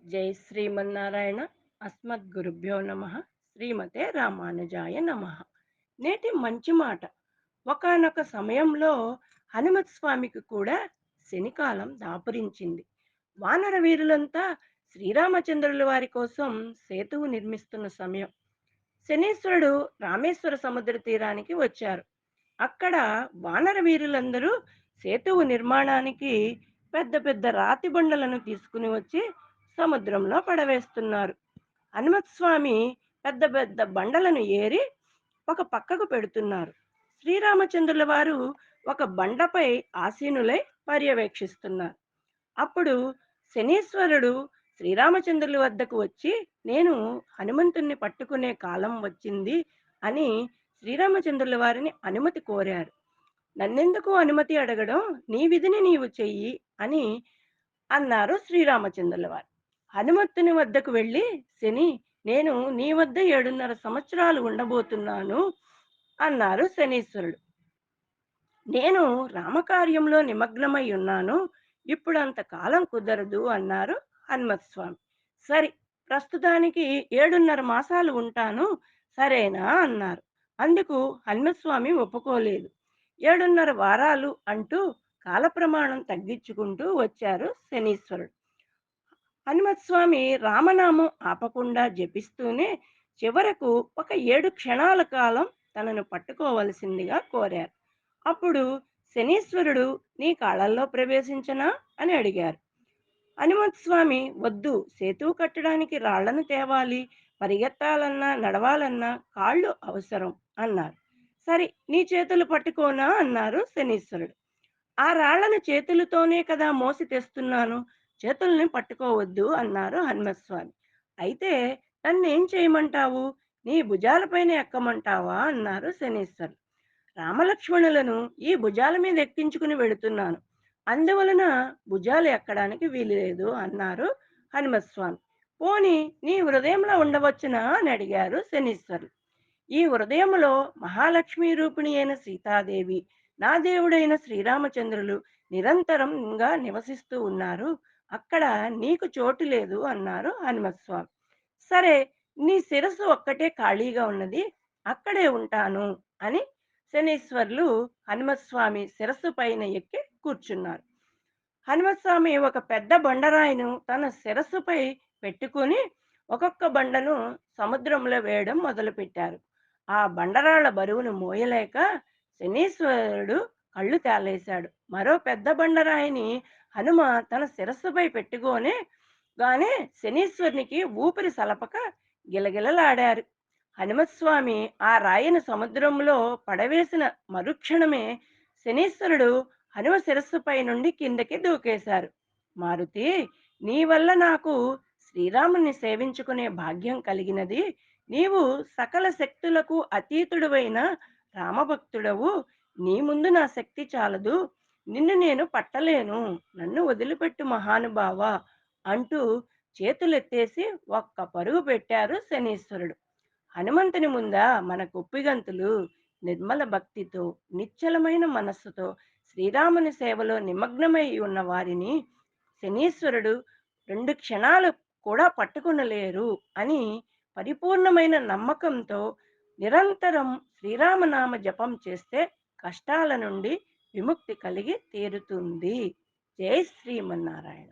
జై శ్రీమన్నారాయణ. అస్మద్గురుభ్యో నమ. శ్రీమతే రామానుజాయ నమ. నేటి మంచి మాట. ఒకానొక సమయంలో హనుమత్ స్వామికి కూడా శనికాలం దాపురించింది. వానర వీరులంతా శ్రీరామచంద్రుల వారి కోసం సేతువు నిర్మిస్తున్న సమయం. శనీశ్వరుడు రామేశ్వర సముద్ర తీరానికి వచ్చారు. అక్కడ వానర వీరులందరూ సేతువు నిర్మాణానికి పెద్ద పెద్ద రాతి బండలను తీసుకుని వచ్చి సముద్రంలో పడవేస్తున్నారు. హనుమత్ స్వామి పెద్ద పెద్ద బండలను ఏరి ఒక పక్కకు పెడుతున్నారు. శ్రీరామచంద్రుల వారు ఒక బండపై ఆసీనులై పర్యవేక్షిస్తున్నారు. అప్పుడు శనీశ్వరుడు శ్రీరామచంద్రుల వద్దకు వచ్చి, నేను హనుమంతుణ్ణి పట్టుకునే కాలం వచ్చింది అని శ్రీరామచంద్రుల వారిని అనుమతి కోరారు. నన్నెందుకు అనుమతి అడగడం, నీ విధిని నీవు చెయ్యి అని అన్నారు శ్రీరామచంద్రుల వారు. హనుమంతుని వద్దకు వెళ్ళి, శని, నేను నీ వద్ద 7.5 సంవత్సరాలు ఉండబోతున్నాను అన్నారు శనీశ్వరుడు. నేను రామకార్యంలో నిమగ్నమై ఉన్నాను. ఇప్పుడంత కాలం కుదరదు అన్నారు హనుమత్ స్వామి. సరి, ప్రస్తుతానికి 7.5 మాసాలు ఉంటాను, సరేనా అన్నారు. అందుకు హనుమత్ స్వామి ఒప్పుకోలేదు. 7.5 వారాలు అంటూ కాలప్రమాణం తగ్గించుకుంటూ వచ్చారు శనీశ్వరుడు. హనుమత్ స్వామి రామనామం ఆపకుండా జపిస్తూనే చివరకు ఒక 7 క్షణాల కాలం తనను పట్టుకోవలసిందిగా కోరారు. అప్పుడు శనీశ్వరుడు, నీ కాళ్ళల్లో ప్రవేశించనా అని అడిగారు. హనుమంత్ స్వామి, వద్దు, సేతువు కట్టడానికి రాళ్లను తేవాలి, పరిగెత్తాలన్నా నడవాలన్నా కాళ్ళు అవసరం అన్నారు. సరే, నీ చేతులు పట్టుకోనా అన్నారు శనీశ్వరుడు. ఆ రాళ్లను చేతులతోనే కదా మోసి తెస్తున్నాను, చేతుల్ని పట్టుకోవద్దు అన్నారు హనుమస్వామి. అయితే నన్నేం చేయమంటావు, నీ భుజాలపైన ఎక్కమంటావా అన్నారు శనీశ్వరుడు. రామలక్ష్మణులను ఈ భుజాల మీద ఎక్కించుకుని వెళుతున్నాను, అందువలన భుజాలు ఎక్కడానికి వీలులేదు అన్నారు హనుమస్వామి. పోని నీ హృదయంలో ఉండవచ్చునా అని అడిగారు శనీశ్వరులు. ఈ హృదయములో మహాలక్ష్మీ రూపిణి అయిన సీతాదేవి, నా దేవుడైన శ్రీరామచంద్రులు నిరంతరంగా నివసిస్తూ ఉన్నారు, అక్కడ నీకు చోటు లేదు అన్నారు హనుమస్వామి. సరే, నీ శిరస్సు ఒక్కటే ఖాళీగా ఉన్నది, అక్కడే ఉంటాను అని శనీశ్వర్లు హనుమస్వామి శిరస్సు పైన ఎక్కి కూర్చున్నారు. హనుమస్వామి ఒక పెద్ద బండరాయిను తన శిరస్సుపై పెట్టుకుని ఒక్కొక్క బండను సముద్రంలో వేయడం మొదలుపెట్టారు. ఆ బండరాళ్ల బరువును మోయలేక శనీశ్వరుడు కళ్ళు తేలేశాడు. మరో పెద్ద బండరాయిని హనుమ తన శిరస్సుపై పెట్టుకోనే గానే శనీశ్వరునికి ఊపిరి సలపక గిలగిలలాడారు. హనుమస్వామి ఆ రాయిని సముద్రంలో పడవేసిన మరుక్షణమే శనీశ్వరుడు హనుమ శిరస్సుపై నుండి కిందకి దూకేశారు. మారుతి, నీ వల్ల నాకు శ్రీరాముని సేవించుకునే భాగ్యం కలిగినది. నీవు సకల శక్తులకు అతీతుడువైన రామభక్తుడవు. నీ ముందు నా శక్తి చాలదు, నిన్ను నేను పట్టలేను, నన్ను వదిలిపెట్టు మహానుభావ అంటూ చేతులెత్తేసి ఒక్క పరుగు పెట్టారు శనీశ్వరుడు. హనుమంతుని ముందా మన కుప్పిగంతులు. నిర్మల భక్తితో, నిశ్చలమైన మనస్సుతో శ్రీరాముని సేవలో నిమగ్నమై ఉన్న వారిని శనీశ్వరుడు 2 క్షణాలు కూడా పట్టుకొనలేరు అని పరిపూర్ణమైన నమ్మకంతో నిరంతరం శ్రీరామనామ జపం చేస్తే కష్టాల నుండి విముక్తి కలిగి తీరుతుంది. జై శ్రీమన్నారాయణ.